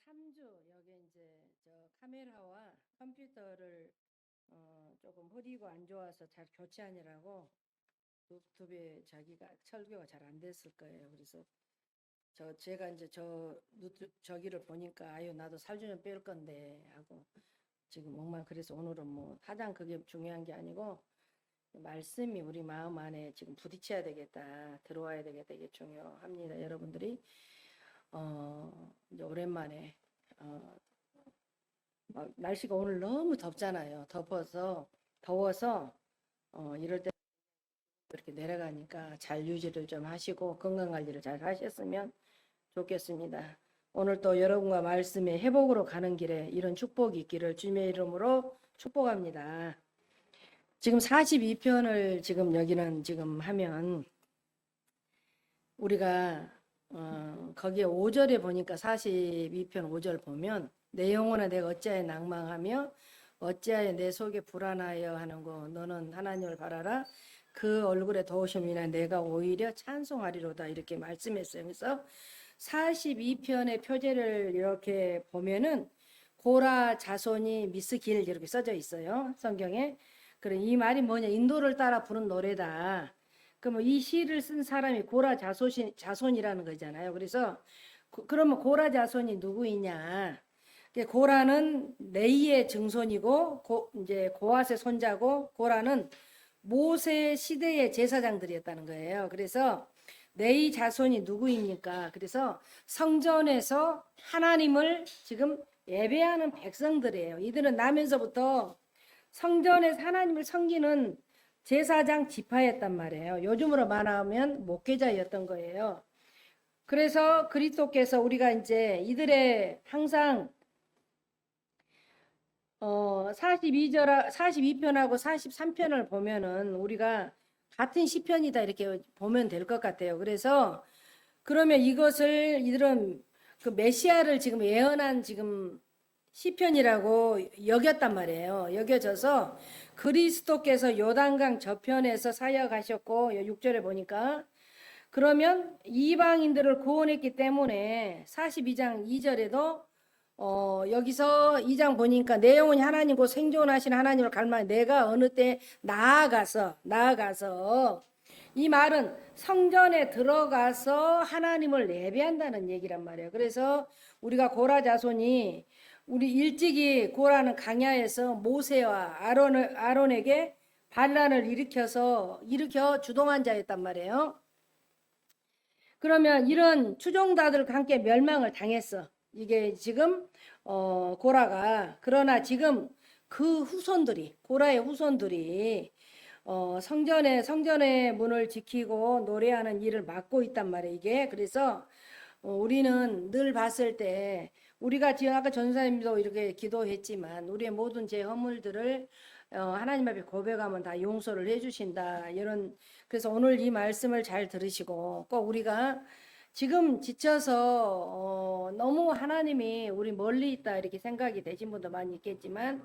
3주 여기 이제 저 카메라와 컴퓨터를 조금 흐리고 안 좋아서 잘 교체하느라고 유튜브에 자기가 설교가 잘 안 됐을 거예요. 그래서 제가 이제 저기를 보니까 아유 나도 살 좀 뺄 건데 하고 지금 정말 그래서 오늘은 뭐 가장 그게 중요한 게 아니고 말씀이 우리 마음 안에 지금 부딪혀야 되겠다, 들어와야 되겠다, 이게 중요합니다. 여러분들이 이제 오랜만에 어, 날씨가 오늘 너무 덥잖아요. 더워서 이럴 때 이렇게 내려가니까 잘 유지를 좀 하시고 건강 관리를 잘 하셨으면 좋겠습니다. 오늘 또 여러분과 말씀의 회복으로 가는 길에 이런 축복이 있기를 주님의 이름으로 축복합니다. 지금 42편을 지금 여기는 지금 하면 우리가 거기에 5절에 보니까 42편 5절 보면 내 영혼아 내가 어찌하여 낭망하며 어찌하여 내 속에 불안하여 하는고 너는 하나님을 바라라 그 얼굴에 도우심이나 내가 오히려 찬송하리로다 이렇게 말씀했어요. 그래서 42편의 표제를 이렇게 보면은 고라 자손이 미스길 이렇게 써져 있어요. 성경에. 그래 이 말이 뭐냐 인도를 따라 부른 노래다. 그러면 이 시를 쓴 사람이 고라 자손이라는 거잖아요. 그래서 그러면 고라 자손이 누구이냐? 고라는 레이의 증손이고 이제 고앗의 손자고 고라는 모세 시대의 제사장들이었다는 거예요. 그래서 레이 자손이 누구입니까? 그래서 성전에서 하나님을 지금 예배하는 백성들이에요. 이들은 나면서부터 성전에서 하나님을 섬기는 제사장 지파였단 말이에요. 요즘으로 말하면 목회자였던 거예요. 그래서 그리스도께서 우리가 이제 이들의 항상 42편하고 43편을 보면은 우리가 같은 시편이다 이렇게 보면 될 것 같아요. 그래서 그러면 이들은 그 메시아를 지금 예언한 지금 시편이라고 여겼단 말이에요. 여겨져서 그리스도께서 요단강 저편에서 사역하셨고 6절에 보니까 그러면 이방인들을 구원했기 때문에 42장 2절에도 여기서 2장 보니까 내 영혼이 하나님 곧 생존하신 하나님을 갈망해 내가 어느 때 나아가서 이 말은 성전에 들어가서 하나님을 예배한다는 얘기란 말이에요. 그래서 우리가 고라 자손이 우리 일찍이 고라는 강야에서 모세와 아론에게 반란을 일으켜 주동한 자였단 말이에요. 그러면 이런 추종자들과 함께 멸망을 당했어. 이게 지금 고라가 그러나 지금 그 후손들이 고라의 후손들이 성전의 문을 지키고 노래하는 일을 맡고 있단 말이에요. 이게 그래서 우리는 늘 봤을 때 우리가 지금 아까 전사님도 이렇게 기도했지만 우리의 모든 제 허물들을 하나님 앞에 고백하면 다 용서를 해주신다. 그래서 오늘 이 말씀을 잘 들으시고 꼭 우리가 지금 지쳐서 너무 하나님이 우리 멀리 있다 이렇게 생각이 되신 분도 많이 있겠지만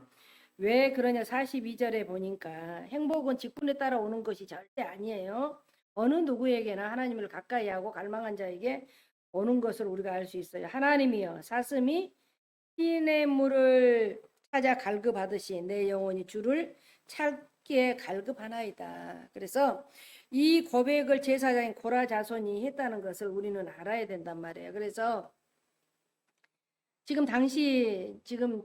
왜 그러냐 42절에 보니까 행복은 직분에 따라 오는 것이 절대 아니에요. 어느 누구에게나 하나님을 가까이 하고 갈망한 자에게 오는 것을 우리가 알 수 있어요. 하나님이여 사슴이 시냇물을 찾아 갈급하듯이 내 영혼이 주를 찾기에 갈급하나이다. 그래서 이 고백을 제사장인 고라 자손이 했다는 것을 우리는 알아야 된단 말이에요. 그래서 지금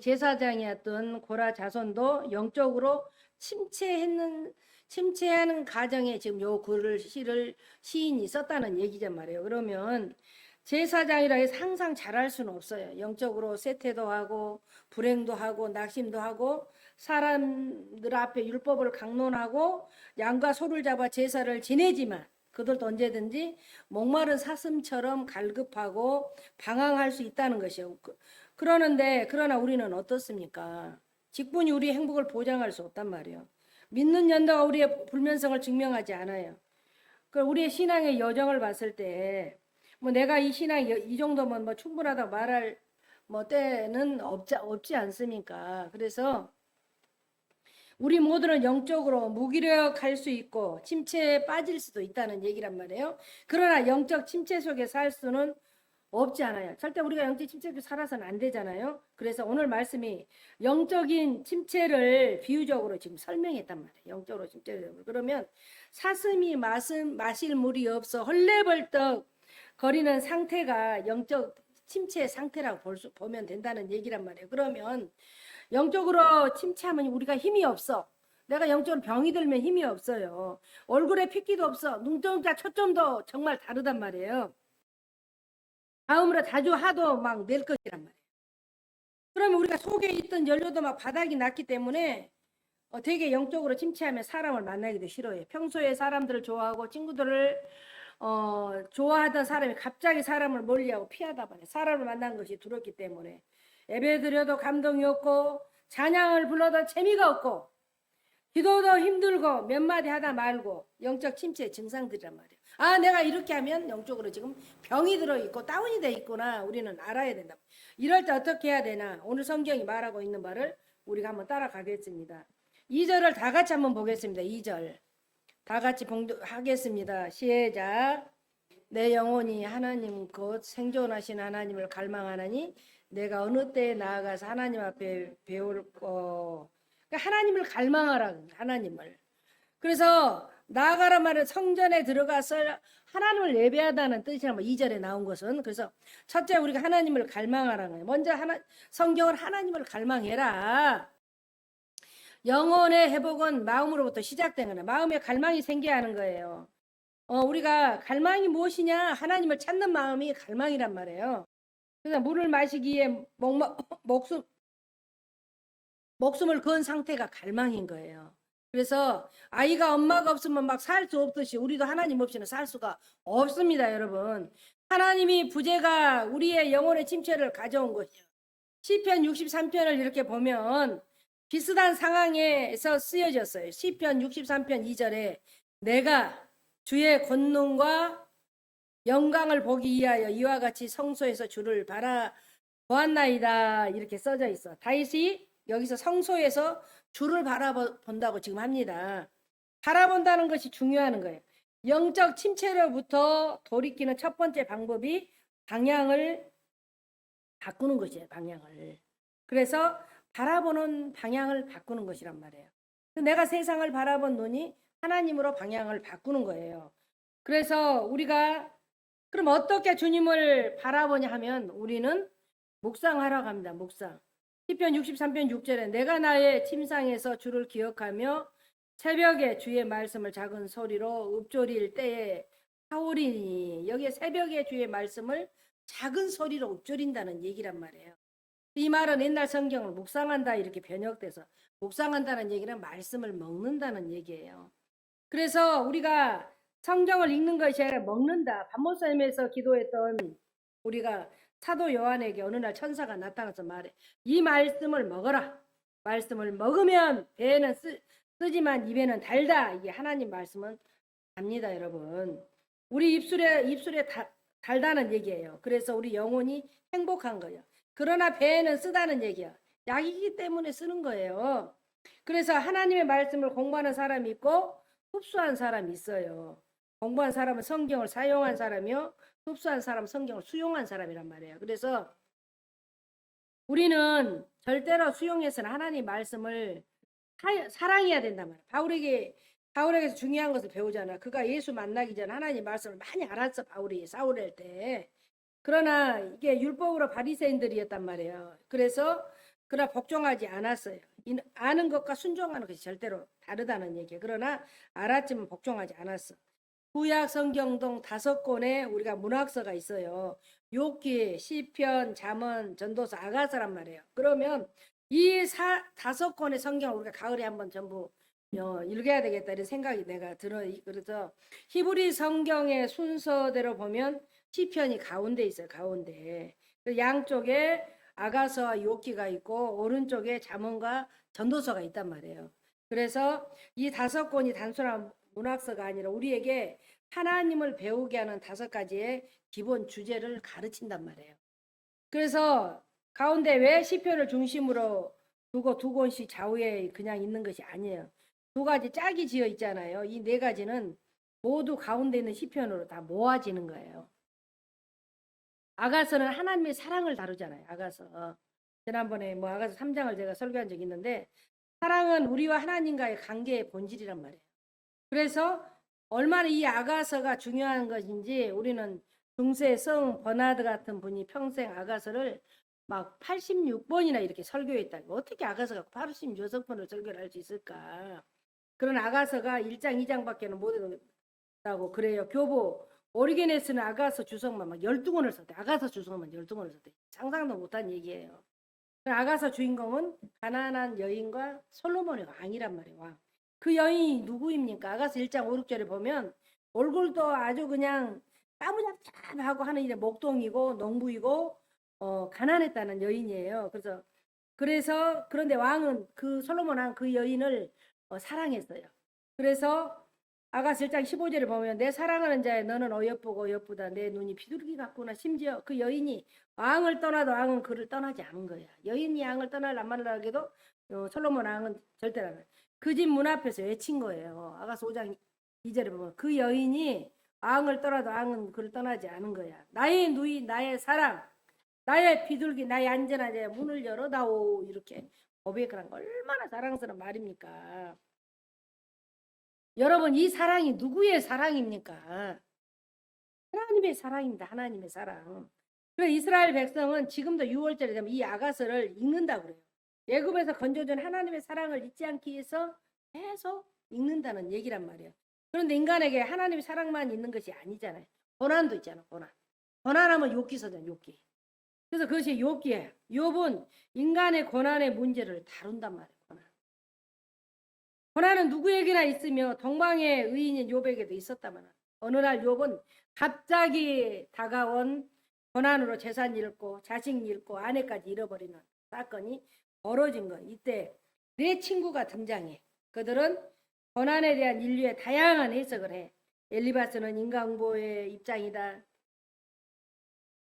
제사장이었던 고라 자손도 영적으로 침체하는 가정에 지금 요 시인이 썼다는 얘기란 말이에요. 그러면 제사장이라 해서 항상 잘할 수는 없어요. 영적으로 쇠퇴도 하고 불행도 하고 낙심도 하고 사람들 앞에 율법을 강론하고 양과 소를 잡아 제사를 지내지만 그들도 언제든지 목마른 사슴처럼 갈급하고 방황할 수 있다는 것이요. 그러나 우리는 어떻습니까? 직분이 우리의 행복을 보장할 수 없단 말이에요. 믿는 연도가 우리의 불면성을 증명하지 않아요. 우리의 신앙의 여정을 봤을 때 뭐 내가 이 신앙이 이 정도면 뭐 충분하다 말할 뭐 때는 없지 않습니까? 그래서 우리 모두는 영적으로 무기력할 수 있고 침체에 빠질 수도 있다는 얘기란 말이에요. 그러나 영적 침체 속에 살 수는 없지 않아요. 절대 우리가 영적 침체로 살아서는 안 되잖아요. 그래서 오늘 말씀이 영적인 침체를 비유적으로 지금 설명했단 말이에요. 영적으로 침체를. 그러면 사슴이 마실 물이 없어 헐레벌떡 거리는 상태가 영적 침체 상태라고 보면 된다는 얘기란 말이에요. 그러면 영적으로 침체하면 우리가 힘이 없어. 내가 영적으로 병이 들면 힘이 없어요. 얼굴에 핏기도 없어. 눈동자 초점도 정말 다르단 말이에요. 다음으로 자주 하도 막 낼 것이란 말이에요. 그러면 우리가 속에 있던 연료도 막 바닥이 났기 때문에 되게 영적으로 침체하면 사람을 만나기도 싫어해요. 평소에 사람들을 좋아하고 친구들을 좋아하던 사람이 갑자기 사람을 멀리하고 피하다 보니 사람을 만난 것이 두렵기 때문에 예배 드려도 감동이 없고 찬양을 불러도 재미가 없고 기도도 힘들고 몇 마디 하다 말고 영적 침체 증상들이란 말이에요. 아, 내가 이렇게 하면 영적으로 지금 병이 들어있고 다운이 돼 있구나. 우리는 알아야 된다. 이럴 때 어떻게 해야 되나? 오늘 성경이 말하고 있는 말을 우리가 한번 따라가겠습니다. 2절을 다 같이 한번 보겠습니다. 2절 다 같이 봉독하겠습니다. 시작. 내 영혼이 하나님 곧 생존하신 하나님을 갈망하나니 내가 어느 때에 나아가서 하나님 앞에 배울 거. 그러니까 하나님을 갈망하라. 하나님을. 그래서 나아가란 말은 성전에 들어가서 하나님을 예배하다는 뜻이란 말 2절에 나온 것은. 그래서 첫째 우리가 하나님을 갈망하라는 거예요. 먼저 성경을 하나님을 갈망해라. 영혼의 회복은 마음으로부터 시작된 거예요. 마음에 갈망이 생겨야 하는 거예요. 우리가 갈망이 무엇이냐? 하나님을 찾는 마음이 갈망이란 말이에요. 그래서 물을 마시기에 목숨을 건 상태가 갈망인 거예요. 그래서 아이가 엄마가 없으면 막 살 수 없듯이 우리도 하나님 없이는 살 수가 없습니다, 여러분. 하나님이 부재가 우리의 영혼의 침체를 가져온 것이요. 시편 63편을 이렇게 보면 비슷한 상황에서 쓰여졌어요. 시편 63편 2절에 내가 주의 권능과 영광을 보기 위하여 이와 같이 성소에서 주를 바라보았나이다 이렇게 써져 있어. 다윗이 여기서 성소에서 주를 바라본다고 지금 합니다. 바라본다는 것이 중요한 거예요. 영적 침체로부터 돌이키는 첫 번째 방법이 방향을 바꾸는 것이에요. 방향을. 그래서 바라보는 방향을 바꾸는 것이란 말이에요. 내가 세상을 바라본 눈이 하나님으로 방향을 바꾸는 거예요. 그래서 우리가 그럼 어떻게 주님을 바라보냐 하면 우리는 묵상하러 갑니다. 묵상. 시편 63편 6절에 내가 나의 침상에서 주를 기억하며 새벽에 주의 말씀을 작은 소리로 읊조릴 때에 하오리니. 여기에 새벽에 주의 말씀을 작은 소리로 읊조린다는 얘기란 말이에요. 이 말은 옛날 성경을 묵상한다 이렇게 번역돼서 묵상한다는 얘기는 말씀을 먹는다는 얘기예요. 그래서 우리가 성경을 읽는 것이 아니라 먹는다. 밤모섬에서 기도했던 우리가 사도 요한에게 어느 날 천사가 나타나서 말해. 이 말씀을 먹어라. 말씀을 먹으면 배에는 쓰지만 입에는 달다. 이게 하나님 말씀은 답니다, 여러분. 우리 입술에 달다는 얘기예요. 그래서 우리 영혼이 행복한 거예요. 그러나 배에는 쓰다는 얘기야. 약이기 때문에 쓰는 거예요. 그래서 하나님의 말씀을 공부하는 사람이 있고 흡수한 사람이 있어요. 공부한 사람은 성경을 사용한 사람이요. 흡수한 사람은 성경을 수용한 사람이란 말이에요. 그래서 우리는 절대로 수용해서는 하나님 말씀을 사랑해야 된단 말이에요. 바울에게서 중요한 것을 배우잖아. 그가 예수 만나기 전 하나님 말씀을 많이 알았어. 바울이 사울일 때. 그러나 이게 율법으로 바리새인들이었단 말이에요. 그러나 복종하지 않았어요. 아는 것과 순종하는 것이 절대로 다르다는 얘기예요. 그러나 알았지만 복종하지 않았어. 구약 성경 등 5권의 우리가 문학서가 있어요. 욥기, 시편, 잠언, 전도서, 아가서란 말이에요. 그러면 이 5권의 성경을 우리가 가을에 한번 전부 읽어야 되겠다 이런 생각이 내가 들어요. 그래서 히브리 성경의 순서대로 보면 시편이 가운데 있어요. 가운데. 양쪽에 아가서와 욥기가 있고 오른쪽에 잠언과 전도서가 있단 말이에요. 그래서 이 5권이 단순한 문학서가 아니라 우리에게 하나님을 배우게 하는 5가지의 기본 주제를 가르친단 말이에요. 그래서 가운데 왜 시편을 중심으로 두고 2권씩 좌우에 그냥 있는 것이 아니에요. 2가지 짝이 지어 있잖아요. 이 4가지는 모두 가운데 있는 시편으로 다 모아지는 거예요. 아가서는 하나님의 사랑을 다루잖아요. 아가서. 지난번에 뭐 아가서 3장을 제가 설교한 적이 있는데 사랑은 우리와 하나님과의 관계의 본질이란 말이에요. 그래서 얼마나 이 아가서가 중요한 것인지 우리는 중세 성 버나드 같은 분이 평생 아가서를 막 86번이나 이렇게 설교했다. 어떻게 아가서가 86번을 설교를 할 수 있을까? 그런 아가서가 1장, 2장밖에는 못 했다고 그래요. 교보 오리게네스는 아가서 주석만 막 12권을 썼대. 아가서 주석만 12권을 썼대. 상상도 못한 얘기예요. 아가서 주인공은 가난한 여인과 솔로몬의 왕이란 말이에요. 왕. 그 여인이 누구입니까? 아가서 1장 5, 6절에 보면 얼굴도 아주 그냥 까무잡잡하고 하는 일에 목동이고 농부이고 가난했다는 여인이에요. 그래서 그런데 왕은 그 솔로몬 왕 그 여인을 사랑했어요. 그래서 아가서 1장 15절에 보면 내 사랑하는 자야 너는 어여쁘고 어여쁘다 내 눈이 비둘기 같구나. 심지어 그 여인이 왕을 떠나도 왕은 그를 떠나지 않은 거야. 여인이 왕을 떠날 안 말라게도 솔로몬 왕은 절대로 안 해. 그 집 문 앞에서 외친 거예요. 아가서 5장 2절에 보면 그 여인이 왕을 떠나도 왕은 그를 떠나지 않은 거야. 나의 누이 나의 사랑 나의 비둘기 나의 안전한 자야 문을 열어다오. 이렇게 고백을 한 거 얼마나 사랑스러운 말입니까? 여러분 이 사랑이 누구의 사랑입니까? 하나님의 사랑입니다. 하나님의 사랑. 그래서 이스라엘 백성은 지금도 6월절에 되면 이 아가서를 읽는다고 그래요. 애굽에서 건져준 하나님의 사랑을 잊지 않기 위해서 계속 읽는다는 얘기란 말이에요. 그런데 인간에게 하나님의 사랑만 있는 것이 아니잖아요. 고난도 있잖아. 고난하면 욥기서잖아요. 욥기. 그래서 그것이 욥기예요. 욥은 인간의 고난의 문제를 다룬단 말이에요. 고난은 누구에게나 있으며 동방의 의인인 욥에게도 있었다만 어느 날 욥은 갑자기 다가온 고난으로 재산 잃고 자식 잃고 아내까지 잃어버리는 사건이 벌어진 거. 이때 네 친구가 등장해. 그들은 고난에 대한 인류의 다양한 해석을 해. 엘리바스는 인간응보의 입장이다.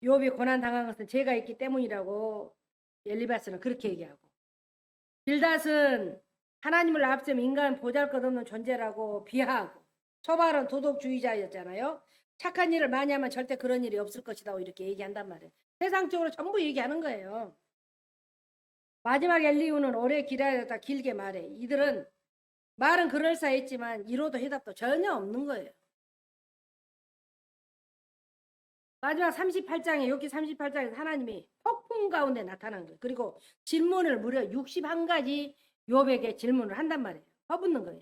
욥이 고난 당한 것은 죄가 있기 때문이라고 엘리바스는 그렇게 얘기하고, 빌닷은 하나님을 앞세우면 인간은 보잘것없는 존재라고 비하하고, 소발은 도덕주의자였잖아요. 착한 일을 많이 하면 절대 그런 일이 없을 것이다 이렇게 얘기한단 말이에요. 세상적으로 전부 얘기하는 거예요. 마지막 엘리후는 오래 기다렸다 길게 말해. 이들은 말은 그럴싸했지만 이로도 해답도 전혀 없는 거예요. 마지막 38장에 욥기 38장에서 하나님이 폭풍 가운데 나타난 거예요. 그리고 질문을 무려 61가지 욥에게 질문을 한단 말이에요. 퍼붓는 거예요.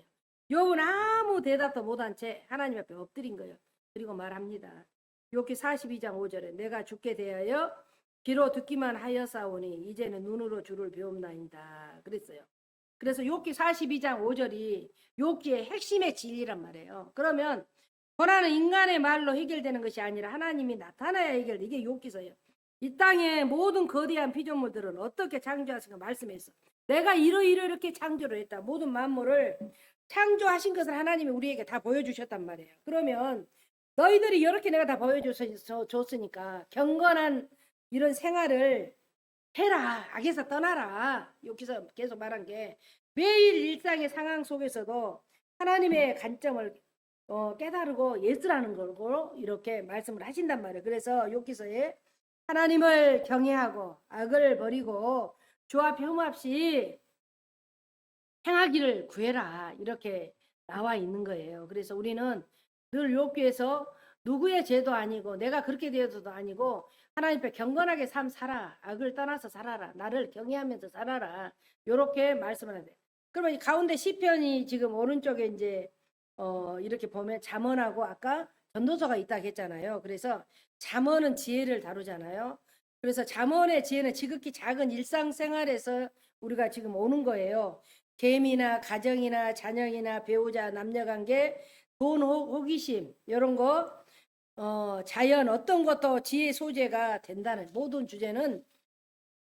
욥은 아무 대답도 못한 채 하나님 앞에 엎드린 거예요. 그리고 말합니다. 욥기 42장 5절에 내가 죽게 대하여 귀로 듣기만 하였사오니 이제는 눈으로 주를 배움나이다 그랬어요. 그래서 욥기 42장 5절이 욥기의 핵심의 진리란 말이에요. 그러면 고난은 인간의 말로 해결되는 것이 아니라 하나님이 나타나야 해결돼. 이게 욥기서예요. 이 땅의 모든 거대한 피조물들은 어떻게 창조하신가 말씀했어. 내가 이렇게 창조를 했다. 모든 만물을 창조하신 것을 하나님이 우리에게 다 보여주셨단 말이에요. 그러면 너희들이 이렇게 내가 다 보여줬으니까 경건한 이런 생활을 해라. 악에서 떠나라. 여기서 계속 말한 게 매일 일상의 상황 속에서도 하나님의 관점을 깨달고 예수라는 걸로 이렇게 말씀을 하신단 말이에요. 그래서 욥기서에 하나님을 경외하고 악을 버리고 주와 흠없이 행하기를 구해라 이렇게 나와 있는 거예요. 그래서 우리는 늘 욥기에서 누구의 죄도 아니고 내가 그렇게 되어서도 아니고 하나님 앞에 경건하게 삶 살아. 악을 떠나서 살아라. 나를 경외하면서 살아라. 이렇게 말씀을 하는데, 그러면 가운데 시편이 지금 오른쪽에 이제 이렇게 보면 잠언하고 아까 전도서가 있다고 했잖아요. 그래서 잠언은 지혜를 다루잖아요. 그래서 잠언의 지혜는 지극히 작은 일상생활에서 우리가 지금 오는 거예요. 개미나 가정이나 자녀이나 배우자, 남녀관계, 돈, 호기심 이런 거, 자연 어떤 것도 지혜 소재가 된다는 모든 주제는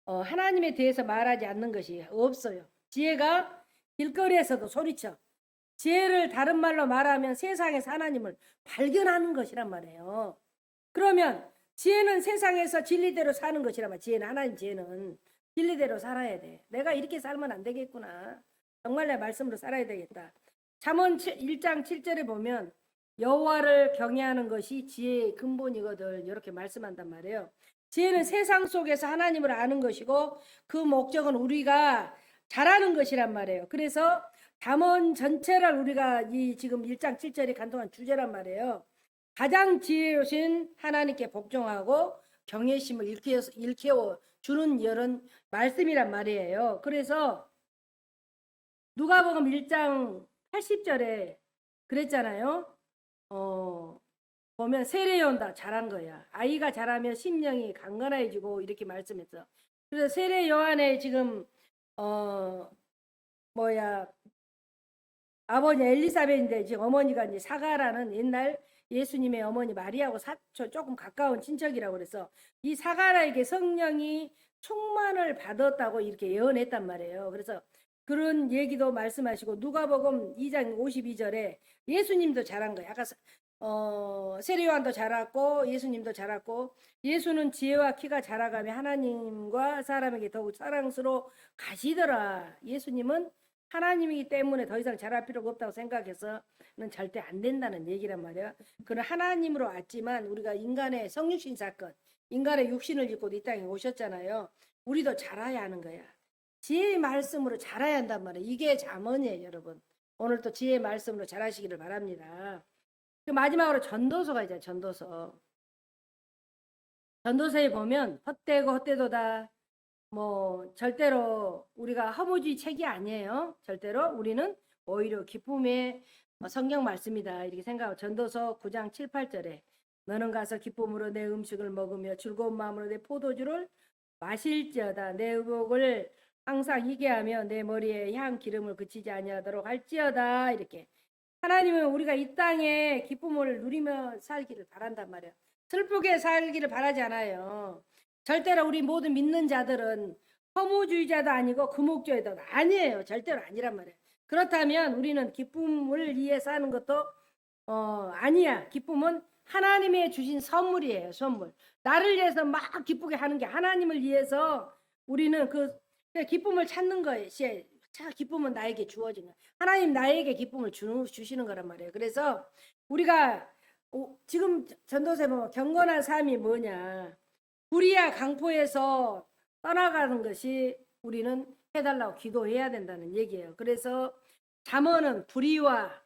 하나님에 대해서 말하지 않는 것이 없어요. 지혜가 길거리에서도 소리쳐. 지혜를 다른 말로 말하면 세상에서 하나님을 발견하는 것이란 말이에요. 그러면 지혜는 세상에서 진리대로 사는 것이란 말이에요. 지혜는 하나님 지혜는 진리대로 살아야 돼. 내가 이렇게 살면 안 되겠구나. 정말 내 말씀으로 살아야 되겠다. 잠언 1장 7절에 보면 여호와를 경외하는 것이 지혜의 근본이거든 이렇게 말씀한단 말이에요. 지혜는 세상 속에서 하나님을 아는 것이고 그 목적은 우리가 잘하는 것이란 말이에요. 그래서 잠언 전체를 우리가 이 지금 1장 7절이 간동한 주제란 말이에요. 가장 지혜로우신 하나님께 복종하고 경외심을 일깨워 주는 이런 말씀이란 말이에요. 그래서 누가복음 1장 80절에 그랬잖아요. 보면 세례요한다 잘한 거야. 아이가 자라면 심령이 강건해지고 이렇게 말씀했어. 그래서 세례 요한의 지금 아버지 엘리사벳인데 지금 어머니가 이제 사가라는 옛날 예수님의 어머니 마리아하고 조금 가까운 친척이라고 그래서 이 사가라에게 성령이 충만을 받았다고 이렇게 예언했단 말이에요. 그래서 그런 얘기도 말씀하시고 누가복음 2장 52절에 예수님도 잘한 거예요. 아까 세례 요한도 자랐고 예수님도 자랐고 예수는 지혜와 키가 자라가며 하나님과 사람에게 더욱 사랑스러워 가시더라. 예수님은 하나님이기 때문에 더 이상 자랄 필요가 없다고 생각해서는 절대 안 된다는 얘기란 말이야. 그는 하나님으로 왔지만 우리가 인간의 성육신 사건, 인간의 육신을 입고 이 땅에 오셨잖아요. 우리도 자라야 하는 거야. 지혜의 말씀으로 자라야 한단 말이에요. 이게 잠언이에요, 여러분. 오늘 또 지혜의 말씀으로 자라시기를 바랍니다. 마지막으로 전도서가 있잖아요. 전도서. 전도서에 보면 헛되고 헛되도다. 절대로 우리가 허무주의 책이 아니에요. 절대로 우리는 오히려 기쁨의 성경 말씀이다. 이렇게 생각하고 전도서 9장 7, 8절에 너는 가서 기쁨으로 내 음식을 먹으며 즐거운 마음으로 내 포도주를 마실지어다. 내 의복을 항상 희게 하며 내 머리에 향 기름을 그치지 아니하도록 할지어다. 이렇게 하나님은 우리가 이 땅에 기쁨을 누리며 살기를 바란단 말이에요. 슬프게 살기를 바라지 않아요. 절대로 우리 모든 믿는 자들은 허무주의자도 아니고 금옥주의자도 아니에요. 절대로 아니란 말이에요. 그렇다면 우리는 기쁨을 위해 사는 것도 아니야. 기쁨은 하나님의 주신 선물이에요. 선물. 나를 위해서 막 기쁘게 하는 게 하나님을 위해서 우리는 그 기쁨을 찾는 거예요. 기쁨은 나에게 주어진 거예요. 하나님 나에게 기쁨을 주시는 거란 말이에요. 그래서 우리가 지금 전도서에 보면 경건한 삶이 뭐냐. 불의와 강포에서 떠나가는 것이 우리는 해달라고 기도해야 된다는 얘기예요. 그래서 잠언은 불의와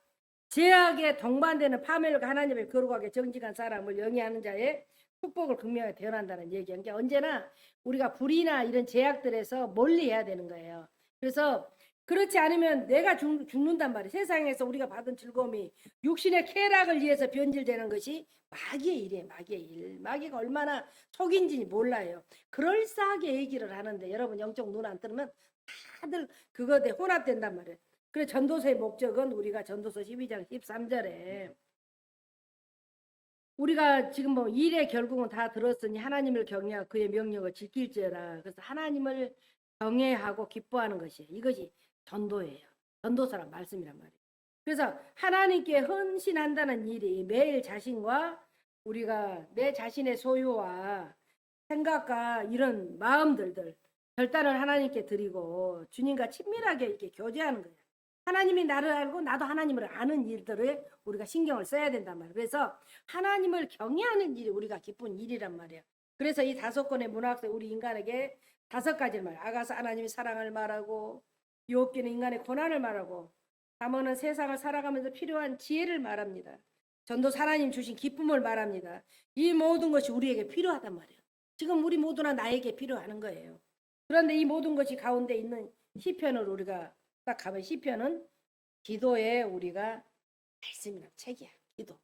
죄악에 동반되는 파멸과 하나님의 거룩하게 정직한 사람을 영위하는 자의 축복을 극명하게 대언한다는 얘기예요. 그러니까 언제나 우리가 불의나 이런 죄악들에서 멀리해야 되는 거예요. 그래서 그렇지 않으면 내가 죽는단 말이에요. 세상에서 우리가 받은 즐거움이 육신의 쾌락을 위해서 변질되는 것이 마귀의 일이에요. 마귀의 일. 마귀가 얼마나 속인지 몰라요. 그럴싸하게 얘기를 하는데 여러분 영적 눈 안 뜨면 다들 그거에 혼합된단 말이에요. 그래서 전도서의 목적은 우리가 전도서 12장 13절에 우리가 지금 일의 결국은 다 들었으니 하나님을 경외하고 그의 명령을 지킬지어다. 그래서 하나님을 경외하고 기뻐하는 것이에요. 이것이 전도예요. 전도서란 말씀이란 말이에요. 그래서 하나님께 헌신한다는 일이 매일 자신과 우리가 내 자신의 소유와 생각과 이런 마음들을 결단을 하나님께 드리고 주님과 친밀하게 이렇게 교제하는 거예요. 하나님이 나를 알고 나도 하나님을 아는 일들을 우리가 신경을 써야 된단 말이에요. 그래서 하나님을 경외하는 일이 우리가 기쁜 일이란 말이에요. 그래서 이 5권의 문학서 우리 인간에게 5가지를 말해요. 아가서 하나님이 사랑을 말하고 욥기는 인간의 고난을 말하고 잠언은 세상을 살아가면서 필요한 지혜를 말합니다. 전도 하나님 주신 기쁨을 말합니다. 이 모든 것이 우리에게 필요하단 말이에요. 지금 우리 모두나 나에게 필요하는 거예요. 그런데 이 모든 것이 가운데 있는 시편을 우리가 딱 가면 시편은 기도에 우리가 말씀이란 책이야. 기도.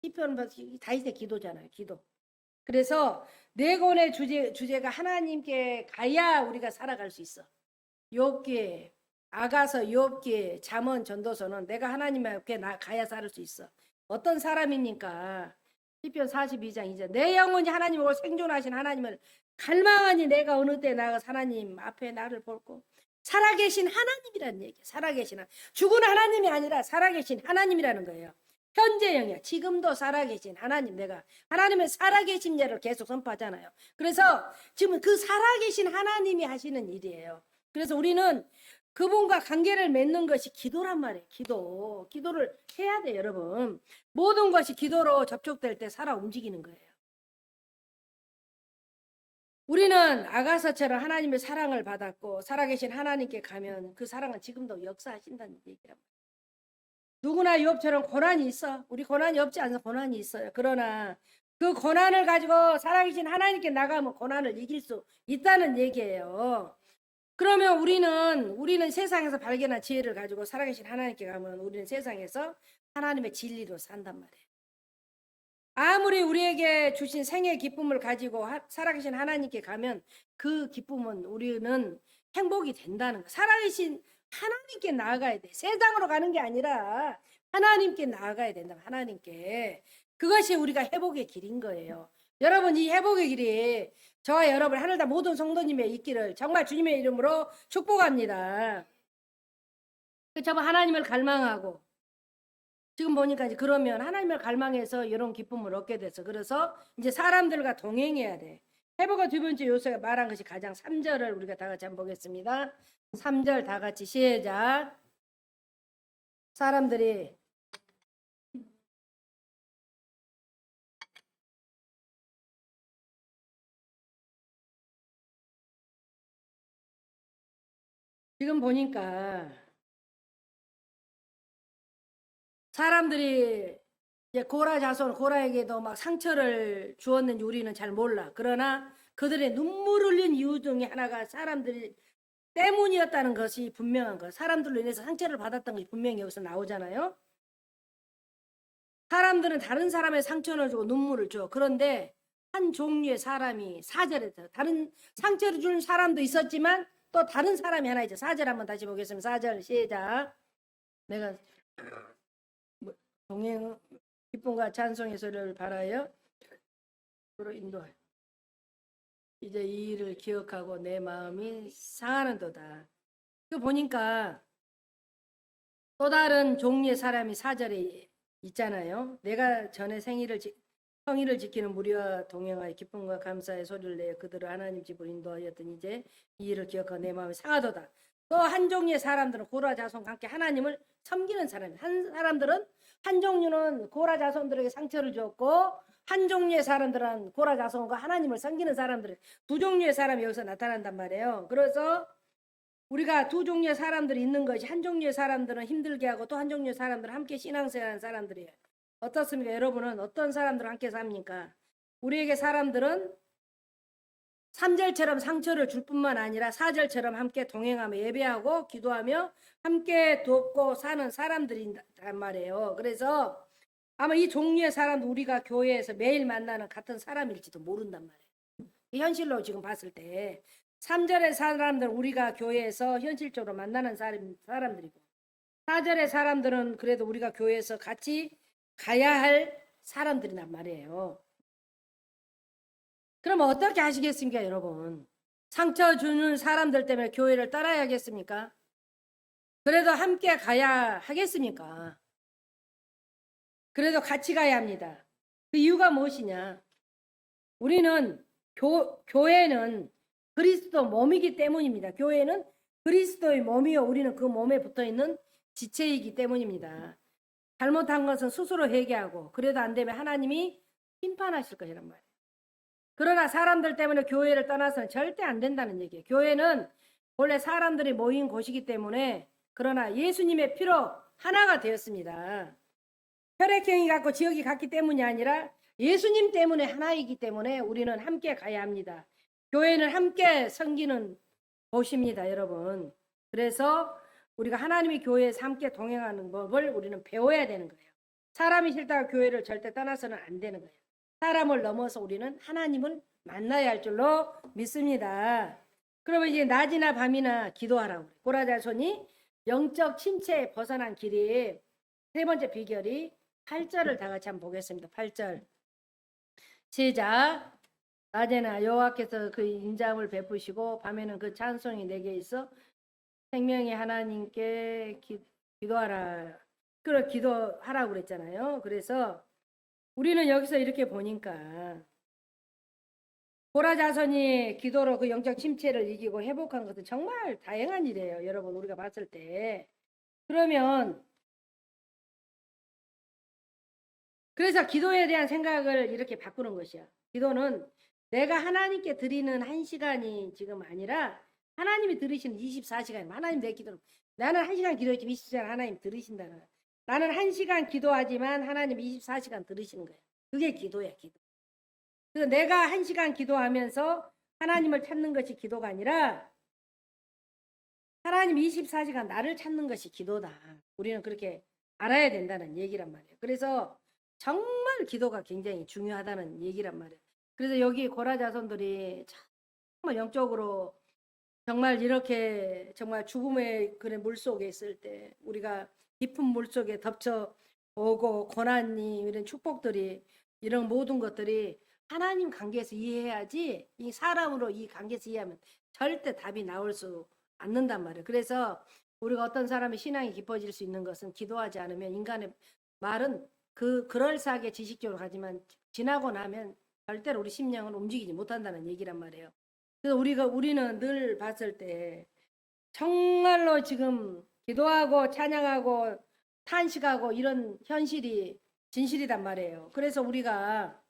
시편은 다윗의 기도잖아요. 기도. 그래서 4권의 주제가 하나님께 가야 우리가 살아갈 수 있어. 욥기, 아가서, 욥기, 잠언, 전도서는 내가 하나님 앞에 가야 살 수 있어. 어떤 사람입니까? 시편 42장 2절 내 영혼이 하나님을 생존하신 하나님을 갈망하니 내가 어느 때 나가 하나님 앞에 나를 볼고 살아계신 하나님이라는 얘기야. 살아계신 죽은 하나님이 아니라 살아계신 하나님이라는 거예요. 현재형이야. 지금도 살아계신 하나님. 내가 하나님의 살아계신 예를 계속 선포하잖아요. 그래서 지금 그 살아계신 하나님이 하시는 일이에요. 그래서 우리는 그분과 관계를 맺는 것이 기도란 말이에요. 기도를 해야 돼요, 여러분. 모든 것이 기도로 접촉될 때 살아 움직이는 거예요. 우리는 아가서처럼 하나님의 사랑을 받았고 살아계신 하나님께 가면 그 사랑은 지금도 역사하신다는 얘기랍니다. 누구나 욥처럼 고난이 있어. 우리 고난이 없지 않아. 고난이 있어요. 그러나 그 고난을 가지고 살아계신 하나님께 나가면 고난을 이길 수 있다는 얘기예요. 그러면 우리는 세상에서 발견한 지혜를 가지고 살아계신 하나님께 가면 우리는 세상에서 하나님의 진리로 산단 말이에요. 아무리 우리에게 주신 생의 기쁨을 가지고 살아계신 하나님께 가면 그 기쁨은 우리는 행복이 된다는 거. 살아계신 하나님께 나아가야 돼. 세상으로 가는 게 아니라 하나님께 나아가야 된다. 하나님께. 그것이 우리가 회복의 길인 거예요. 여러분, 이 회복의 길이 저와 여러분 하늘다 모든 성도님의 있기를 정말 주님의 이름으로 축복합니다. 저번 하나님을 갈망하고 지금 보니까 이제 그러면 하나님을 갈망해서 이런 기쁨을 얻게 돼서 그래서 이제 사람들과 동행해야 돼. 회복의 두 번째 요소가 말한 것이 가장 3절을 우리가 다 같이 한번 보겠습니다. 3절 다 같이 시작. 사람들이 지금 보니까 사람들이 이제 고라 자손 고라에게도 막 상처를 주었는지 우리는 잘 몰라. 그러나 그들의 눈물 흘린 이유 중에 하나가 사람들 때문이었다는 것이 분명한 것. 사람들로 인해서 상처를 받았던 것이 분명히 여기서 나오잖아요. 사람들은 다른 사람의 상처를 주고 눈물을 줘. 그런데 한 종류의 사람이 4절에 다른 상처를 준 사람도 있었지만 또 다른 사람이 하나 있죠. 4절 한번 다시 보겠습니다. 4절 시작. 내가 동행 기쁨과 찬송의 소리를 바라여 으로 인도하여 이제 이 일을 기억하고 내 마음이 상하는도다. 이거 보니까 또 다른 종류의 사람이 4절에 있잖아요. 내가 전에 성의를 지키는 무리와 동행하여 기쁨과 감사의 소리를 내어 그들을 하나님 집으로 인도하였더니 이제 이 일을 기억하고 내 마음이 상하도다. 또 한 종류의 사람들은 고라 자손과 함께 하나님을 섬기는 사람이에요. 한 종류는 고라 자손들에게 상처를 줬고 한 종류의 사람들은 고라 자손과 하나님을 섬기는 사람들, 두 종류의 사람이 여기서 나타난단 말이에요. 그래서 우리가 두 종류의 사람들이 있는 것이 한 종류의 사람들은 힘들게 하고 또 한 종류의 사람들은 함께 신앙생활하는 사람들이에요. 어떻습니까? 여러분은 어떤 사람들과 함께 삽니까? 우리에게 사람들은 3절처럼 상처를 줄 뿐만 아니라 4절처럼 함께 동행하며 예배하고 기도하며 함께 돕고 사는 사람들이란 말이에요. 그래서 아마 이 종류의 사람도 우리가 교회에서 매일 만나는 같은 사람일지도 모른단 말이에요. 현실로 지금 봤을 때 3절의 사람들은 우리가 교회에서 현실적으로 만나는 사람들이고 4절의 사람들은 그래도 우리가 교회에서 같이 가야 할 사람들이란 말이에요. 그럼 어떻게 하시겠습니까, 여러분? 상처 주는 사람들 때문에 교회를 떠나야겠습니까? 그래도 함께 가야 하겠습니까? 그래도 같이 가야 합니다. 그 이유가 무엇이냐? 우리는 교회는 그리스도 몸이기 때문입니다. 교회는 그리스도의 몸이요. 우리는 그 몸에 붙어 있는 지체이기 때문입니다. 잘못한 것은 스스로 회개하고 그래도 안 되면 하나님이 심판하실 것이란 말이에요. 그러나 사람들 때문에 교회를 떠나서는 절대 안 된다는 얘기예요. 교회는 원래 사람들이 모인 곳이기 때문에 그러나 예수님의 피로 하나가 되었습니다. 혈액형이 같고 지역이 같기 때문이 아니라 예수님 때문에 하나이기 때문에 우리는 함께 가야 합니다. 교회는 함께 섬기는 곳입니다, 여러분. 그래서 우리가 하나님의 교회에서 함께 동행하는 법을 우리는 배워야 되는 거예요. 사람이 싫다고 교회를 절대 떠나서는 안 되는 거예요. 사람을 넘어서 우리는 하나님을 만나야 할 줄로 믿습니다. 그러면 이제 낮이나 밤이나 기도하라고 그래요. 고라 자손이 영적 침체에 벗어난 길이 세 번째 비결이 8절을 다 같이 한번 보겠습니다. 8절 시작. 낮에는 여호와께서 그 인자함을 베푸시고 밤에는 그 찬송이 내게 있어 생명의 하나님께 기도하라. 그걸 기도하라고 그랬잖아요. 그래서 우리는 여기서 이렇게 보니까 고라 자손이 기도로 그 영적 침체를 이기고 회복한 것은 정말 다양한 일이에요. 여러분 우리가 봤을 때. 그러면 그래서 기도에 대한 생각을 이렇게 바꾸는 것이야. 기도는 내가 하나님께 드리는 1시간이 지금 아니라 하나님이 들으시는 24시간. 하나님 내 기도를. 나는 1시간 기도했지만 24시간 하나님 들으신다는 거야. 나는 1시간 기도하지만 하나님 24시간 들으시는 거야. 그게 기도야, 기도. 그래서 내가 1시간 기도하면서 하나님을 찾는 것이 기도가 아니라 하나님 24시간 나를 찾는 것이 기도다. 우리는 그렇게 알아야 된다는 얘기란 말이에요. 그래서 정말 기도가 굉장히 중요하다는 얘기란 말이에요. 그래서 여기 고라 자손들이 정말 영적으로 정말 이렇게 정말 죽음의 그런 물속에 있을 때 우리가 깊은 물속에 덮쳐 오고 고난이 이런 축복들이 이런 모든 것들이 하나님 관계에서 이해해야지 이 사람으로 이 관계에서 이해하면 절대 답이 나올 수 않는단 말이에요. 그래서 우리가 어떤 사람의 신앙이 깊어질 수 있는 것은 기도하지 않으면 인간의 말은 그럴싸하게 지식적으로 가지만 지나고 나면 절대로 우리 심령은 움직이지 못한다는 얘기란 말이에요. 그래서 우리는 늘 봤을 때 정말로 지금 기도하고 찬양하고 탄식하고 이런 현실이 진실이란 말이에요. 그래서 우리가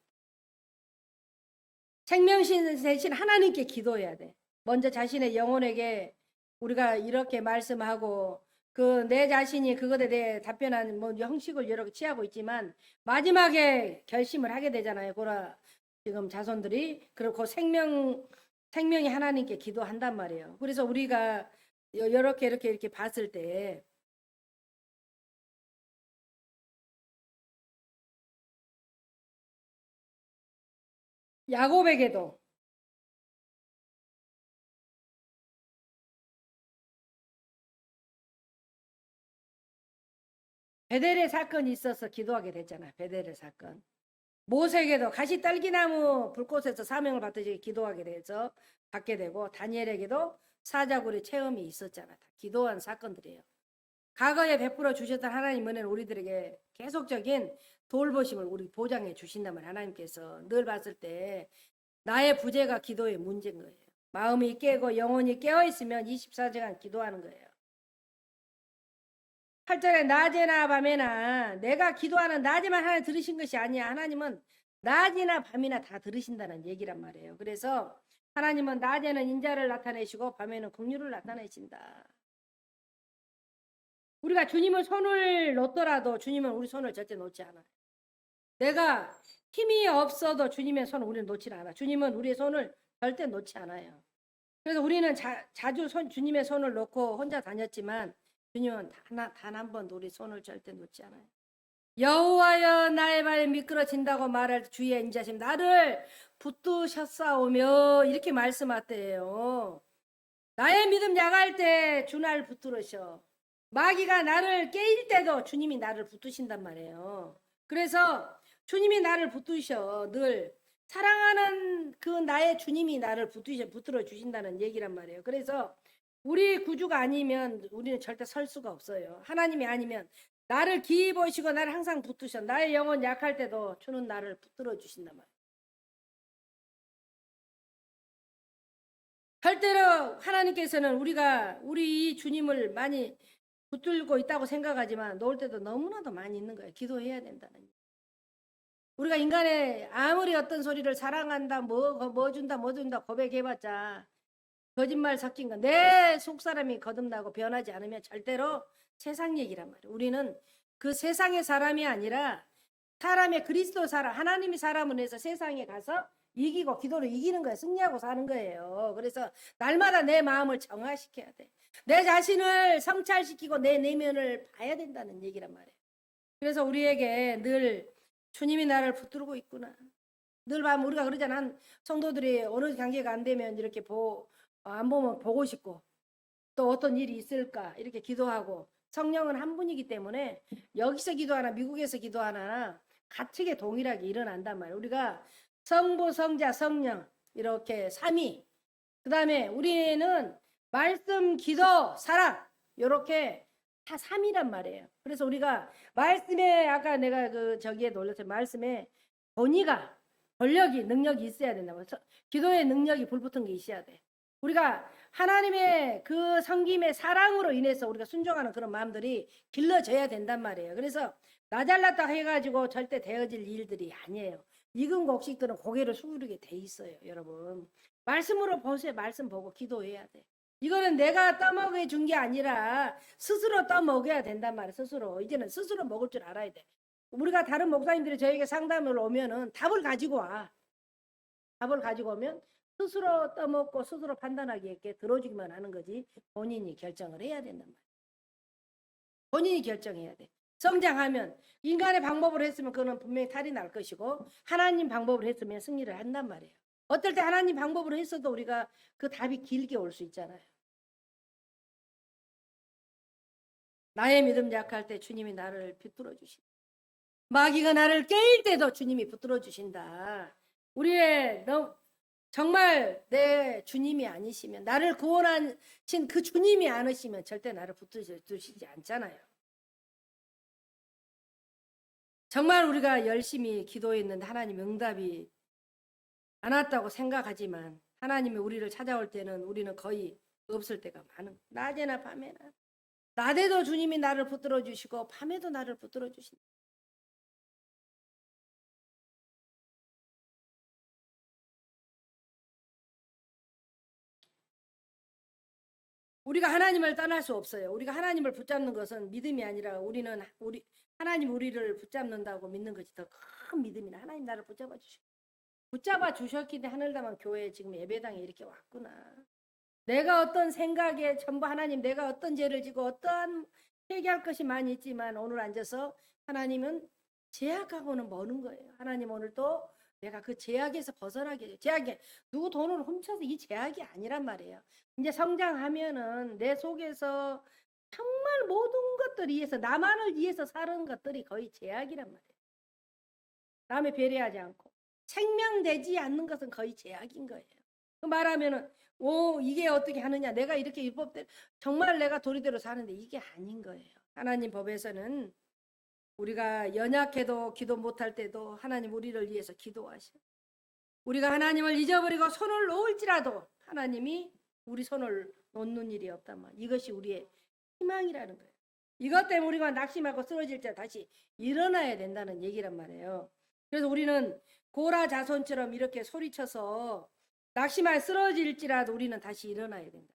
생명신 대신 하나님께 기도해야 돼. 먼저 자신의 영혼에게 우리가 이렇게 말씀하고 그 내 자신이 그것에 대해 답변하는 뭐 형식을 여러 개 취하고 있지만 마지막에 결심을 하게 되잖아요. 고라 지금 자손들이. 그리고 그 생명이 하나님께 기도한단 말이에요. 그래서 우리가 이렇게 봤을 때 야곱에게도 베델의 사건이 있어서 기도하게 됐잖아. 베델의 사건. 모세에게도 가시 딸기나무 불꽃에서 사명을 받듯이 기도하게 돼서 받게 되고 다니엘에게도 사자굴의 체험이 있었잖아. 다 기도한 사건들이에요. 과거에 베풀어 주셨던 하나님 은혜는 우리들에게 계속적인 돌보심을 우리 보장해 주신단 말이에요. 하나님께서 늘 봤을 때 나의 부재가 기도의 문제인 거예요. 마음이 깨고 영혼이 깨어있으면 24시간 기도하는 거예요. 8절에 낮에나 밤에나 내가 기도하는 낮에만 하나님 들으신 것이 아니야. 하나님은 낮이나 밤이나 다 들으신다는 얘기란 말이에요. 그래서 하나님은 낮에는 인자를 나타내시고 밤에는 긍휼을 나타내신다. 우리가 주님을 손을 놓더라도 주님은 우리 손을 절대 놓지 않아요. 내가 힘이 없어도 주님의 손을 우리는 놓지 않아. 주님은 우리의 손을 절대 놓지 않아요. 그래서 우리는 자주 주님의 손을 놓고 혼자 다녔지만 주님은 단 한 번도 우리 손을 절대 놓지 않아요. 여호와여 나의 발이 미끄러진다고 말할 때 주의 인자심 나를 붙드셨사오며 이렇게 말씀하대요. 나의 믿음 약할 때 주 나를 붙들으셔. 마귀가 나를 깨일 때도 주님이 나를 붙드신단 말이에요. 그래서 주님이 나를 붙드셔. 늘 사랑하는 그 나의 주님이 나를 붙들어 주신다는 얘기란 말이에요. 그래서 우리 구주가 아니면 우리는 절대 설 수가 없어요. 하나님이 아니면 나를 기이 보시고 나를 항상 붙드셔. 나의 영혼 약할 때도 주는 나를 붙들어 주신단 말이에요. 절대로 하나님께서는 우리가 우리 주님을 많이 붙들고 있다고 생각하지만 놓을 때도 너무나도 많이 있는 거예요. 기도해야 된다는. 우리가 인간의 아무리 어떤 소리를 사랑한다, 뭐 준다 고백해봤자 거짓말 섞인 거 내 속사람이 거듭나고 변하지 않으면 절대로 세상 얘기란 말이에요. 우리는 그 세상의 사람이 아니라 사람의 그리스도 사람, 하나님이 사람을 해서 세상에 가서 이기고 기도로 이기는 거예요. 승리하고 사는 거예요. 그래서 날마다 내 마음을 정화시켜야 돼. 내 자신을 성찰시키고 내 내면을 봐야 된다는 얘기란 말이에요. 그래서 우리에게 늘 주님이 나를 붙들고 있구나. 늘 보면 우리가 그러잖아. 한 성도들이 어느 관계가 안 되면 이렇게 안 보면 보고 싶고 또 어떤 일이 있을까 이렇게 기도하고 성령은 한 분이기 때문에 여기서 기도하나 미국에서 기도하나 같이 동일하게 일어난단 말이에요. 우리가 성부, 성자, 성령 이렇게 삼위. 그 다음에 우리는 말씀, 기도, 사랑 이렇게 다 삼위란 말이에요. 그래서 우리가 말씀에 아까 내가 저기에 놀랐어요. 말씀에 권력이 능력이 있어야 된다고. 기도의 능력이 불붙은 게 있어야 돼. 우리가 하나님의 그 성김의 사랑으로 인해서 우리가 순종하는 그런 마음들이 길러져야 된단 말이에요. 그래서 나 잘났다 해가지고 절대 되어질 일들이 아니에요. 익은 곡식들은 고개를 숙이게 돼 있어요, 여러분. 말씀으로 보세요. 말씀 보고 기도해야 돼. 이거는 내가 떠먹여 준 게 아니라 스스로 떠먹여야 된단 말이야. 스스로. 이제는 스스로 먹을 줄 알아야 돼. 우리가 다른 목사님들이 저에게 상담을 오면은 답을 가지고 와. 답을 가지고 오면 스스로 떠먹고 스스로 판단하기에 들어주기만 하는 거지 본인이 결정을 해야 된단 말이야. 본인이 결정해야 돼. 성장하면 인간의 방법으로 했으면 그거는 분명히 탈이 날 것이고 하나님 방법으로 했으면 승리를 한단 말이에요. 어떨 때 하나님 방법으로 했어도 우리가 그 답이 길게 올 수 있잖아요. 나의 믿음 약할 때 주님이 나를 붙들어 주신다. 마귀가 나를 깨일 때도 주님이 붙들어 주신다. 우리의 정말 내 주님이 아니시면 나를 구원하신 그 주님이 아니시면 절대 나를 붙들어 주시지 않잖아요. 정말 우리가 열심히 기도했는데 하나님 응답이 안 왔다고 생각하지만 하나님이 우리를 찾아올 때는 우리는 거의 없을 때가 많은. 낮에나 밤에나. 낮에도 주님이 나를 붙들어 주시고 밤에도 나를 붙들어 주신다. 우리가 하나님을 떠날 수 없어요. 우리가 하나님을 붙잡는 것은 믿음이 아니라 하나님 우리를 붙잡는다고 믿는 것이 더 큰 믿음이나 하나님 나를 붙잡아 주셨기 때문에 하늘다만 교회에 지금 예배당에 이렇게 왔구나. 내가 어떤 생각에 전부 하나님 내가 어떤 죄를 지고 어떠한 회개할 것이 많이 있지만 오늘 앉아서 하나님은 제약하고는 머는 거예요. 하나님 오늘 또 내가 그 제약에서 벗어나게 해요. 제약이 누구 돈을 훔쳐서 이 제약이 아니란 말이에요. 이제 성장하면은 내 속에서 정말 모든 것들 위해서 나만을 위해서 사는 것들이 거의 제약이란 말이에요. 남의 배려하지 않고 생명되지 않는 것은 거의 제약인 거예요. 그 말하면은 이게 어떻게 하느냐 내가 이렇게 율법대로 정말 내가 도리대로 사는데 이게 아닌 거예요. 하나님 법에서는 우리가 연약해도 기도 못할 때도 하나님 우리를 위해서 기도하셔. 우리가 하나님을 잊어버리고 손을 놓을지라도 하나님이 우리 손을 놓는 일이 없단 말이에요. 이것이 우리의 희망이라는 거예요. 이것 때문에 우리가 낙심하고 쓰러질 때 다시 일어나야 된다는 얘기란 말이에요. 그래서 우리는 고라 자손처럼 이렇게 소리쳐서 낙심하여 쓰러질지라도 우리는 다시 일어나야 된다.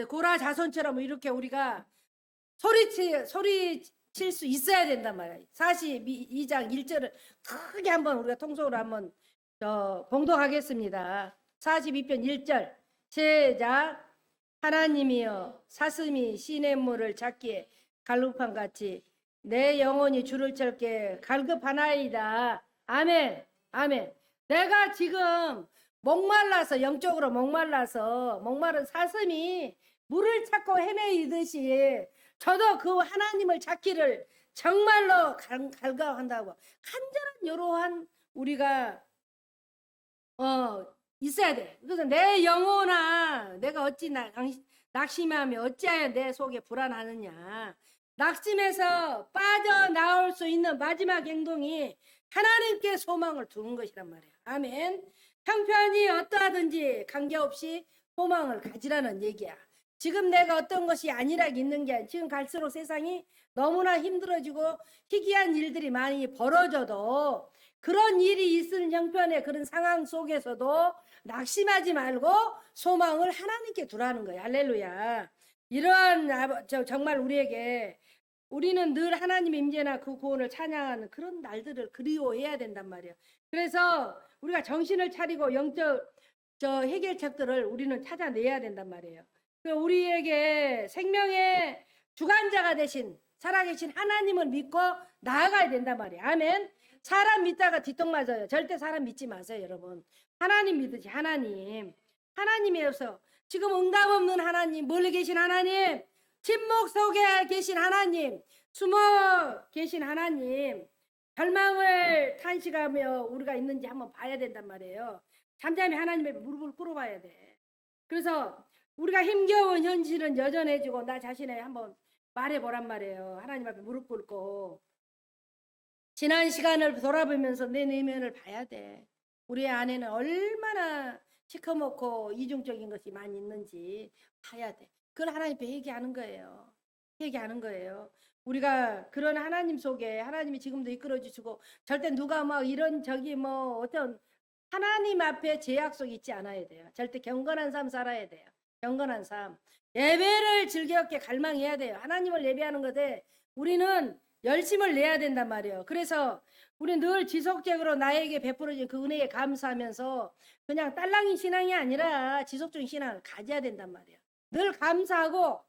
고라 자손처럼 이렇게 우리가 소리칠 수 있어야 된단 말이에요. 42장 1절을 크게 한번 우리가 통속으로 한번 봉독하겠습니다. 42편 1절 시작. 하나님이여 사슴이 시냇물을 찾기에 갈급한 같이 내 영혼이 주를 찾게 갈급하나이다. 아멘. 아멘. 내가 지금 목말라서 영적으로 목마른 사슴이 물을 찾고 헤매이듯이 저도 그 하나님을 찾기를 정말로 갈망한다고 간절한 이러한 우리가 있어야 돼. 그래서 내 영혼아 내가 어찌 낙심하며 어찌하여 내 속에 불안하느냐. 낙심에서 빠져나올 수 있는 마지막 행동이 하나님께 소망을 두는 것이란 말이에요. 아멘. 형편이 어떠하든지 관계없이 소망을 가지라는 얘기야. 지금 내가 어떤 것이 안일하게 있는 게 아니라 지금 갈수록 세상이 너무나 힘들어지고 희귀한 일들이 많이 벌어져도 그런 일이 있을 형편의 그런 상황 속에서도 낙심하지 말고 소망을 하나님께 두라는 거예요. 할렐루야. 이러한 정말 우리는 늘 하나님 임재나 그 구원을 찬양하는 그런 날들을 그리워해야 된단 말이에요. 그래서 우리가 정신을 차리고 영적 해결책들을 우리는 찾아내야 된단 말이에요. 우리에게 생명의 주관자가 되신 살아계신 하나님을 믿고 나아가야 된단 말이에요. 아멘. 사람 믿다가 뒤통맞아요. 절대 사람 믿지 마세요, 여러분. 하나님 믿으시. 하나님이어서 지금 응답 없는 하나님, 멀리 계신 하나님, 침묵 속에 계신 하나님, 숨어 계신 하나님, 절망을 탄식하며 우리가 있는지 한번 봐야 된단 말이에요. 잠잠히 하나님의 무릎을 꿇어봐야 돼. 그래서 우리가 힘겨운 현실은 여전해지고 나 자신에 한번 말해보란 말이에요. 하나님 앞에 무릎 꿇고 지난 시간을 돌아보면서 내 내면을 봐야 돼. 우리 안에는 얼마나 시커멓고 이중적인 것이 많이 있는지 봐야 돼. 그걸 하나님 앞에 회개하는 거예요. 우리가 그런 하나님 속에 하나님이 지금도 이끌어 주시고 절대 누가 막 이런 저기 뭐 어떤 하나님 앞에 제약속 있지 않아야 돼요. 절대 경건한 삶 살아야 돼요. 경건한 삶. 예배를 즐겁게 갈망해야 돼요. 하나님을 예배하는 것에 우리는 열심을 내야 된단 말이에요. 그래서 우리 늘 지속적으로 나에게 베풀어진 그 은혜에 감사하면서 그냥 딸랑이 신앙이 아니라 지속적인 신앙을 가져야 된단 말이에요. 늘 감사하고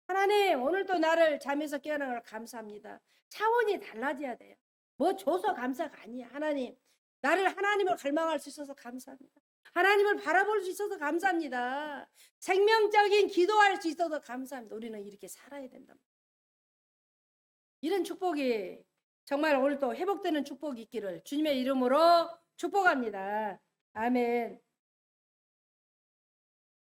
하나님 오늘도 나를 잠에서 깨어난 걸 감사합니다. 차원이 달라져야 돼요. 뭐 줘서 감사가 아니야. 하나님 나를 하나님을 갈망할 수 있어서 감사합니다. 하나님을 바라볼 수 있어서 감사합니다. 생명적인 기도할 수 있어서 감사합니다. 우리는 이렇게 살아야 된다. 이런 축복이 정말 오늘 또 회복되는 축복이 있기를 주님의 이름으로 축복합니다. 아멘.